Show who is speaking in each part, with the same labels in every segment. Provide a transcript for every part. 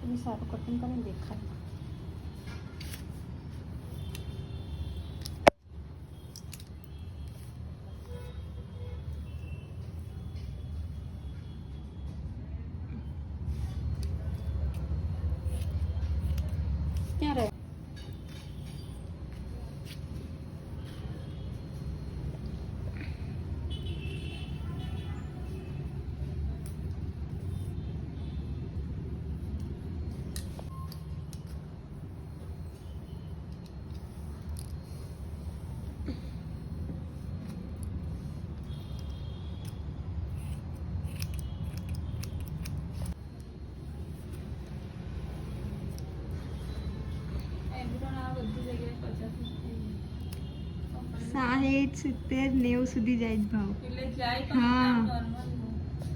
Speaker 1: બી સારું કટિંગ કરીને દેખાય. ક્યાં રહે? સાહીઠ 70 90 સુધી જાય જ ભાવ.
Speaker 2: એટલે જાય
Speaker 1: હા.
Speaker 2: પણ નોર્મલ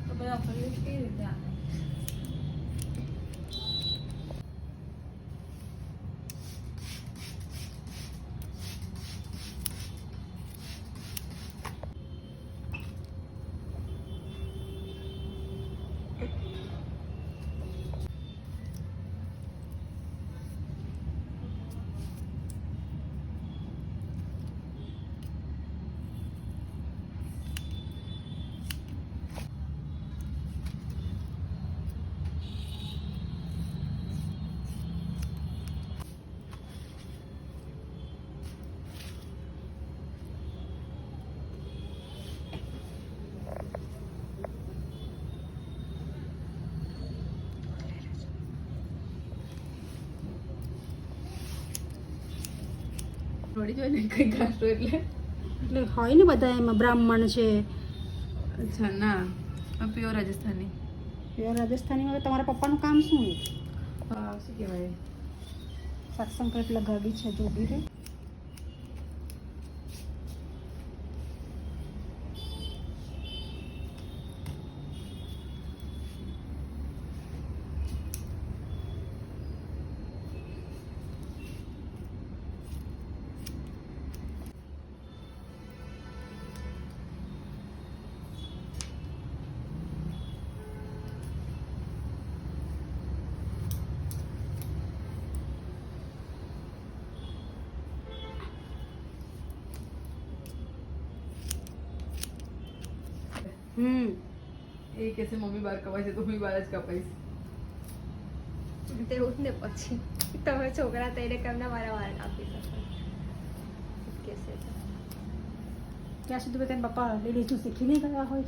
Speaker 2: તો બધા ઓફર કેવી રીતે આપે?
Speaker 3: થોડી જોઈને કઈ કાઢો
Speaker 1: એટલે હોય ને બધા એમાં બ્રાહ્મણ છે.
Speaker 3: અચ્છા ના પ્યોર રાજસ્થાની.
Speaker 1: પ્યોર રાજસ્થાનીમાં હવે તમારા પપ્પાનું કામ શું?
Speaker 3: શું કહેવાય
Speaker 1: સત્સંગ એટલે ઘડી છે જોડી રે.
Speaker 3: એ કહેશે મમ્મી બાર કપાય છે તો હું બાર જ કપાઈશ.
Speaker 4: તેવું જ ને પછી તમે છોકરા થઈને કેમના મારા વાળ કાપી શકો કહેશે તો.
Speaker 1: ત્યાં સુધી બધા પપ્પા લેડીઝનું શીખી નહીં ગયા હોય.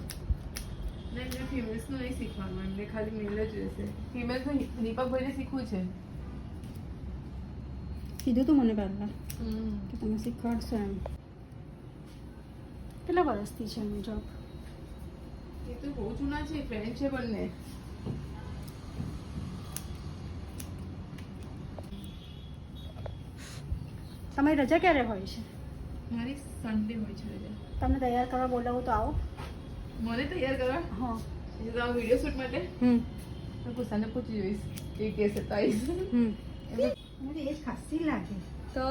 Speaker 3: નહીં એમને ફિમેલ્સનું નહીં શીખવાનું, એમને ખાલી મેલ જ રહેશે. ફિમેલ્સનું દીપકભાઈને શીખવું છે.
Speaker 1: કીધું તું મને પહેલાં કે તમે શીખવાડશો એમ. કેટલા વર્ષથી છે એમની જોબ?
Speaker 3: એ તો બહુ જૂના છે, ફ્રેન્ડ છે બંને.
Speaker 1: તમારી રજા ક્યારે હોય છે?
Speaker 3: મારી સન્ડે હોય છે રજા.
Speaker 1: તમને તૈયાર કરવા બોલાવું તો આવો.
Speaker 3: મને તૈયાર કરવા
Speaker 1: હા.
Speaker 3: એ તો વિડીયો શૂટ માટે
Speaker 1: હું
Speaker 3: કુસાને પૂછી જોઈશ કે કેસે તો આવીશ.
Speaker 1: મને એ ખાસી લાગે.
Speaker 4: તો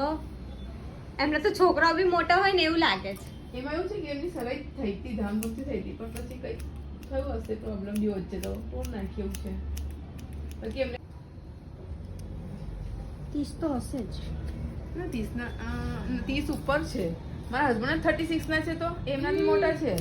Speaker 4: એમને તો છોકરાઓ બી મોટા હોય ને એવું લાગે છે.
Speaker 3: એમાં એવું છે કે એમની સગાઈ થઈ હતી, ધામધૂમથી થઈ હતી, પણ પછી કંઈક થયું હશે પ્રોબ્લેમ બી વચ્ચે તો તોડ નાખ્યું છે. બાકી એમને
Speaker 1: 30 તો હશે જ.
Speaker 3: 30 ઉપર છે. મારા હસબન્ડ 36 ના છે તો એમનાથી મોટા છે.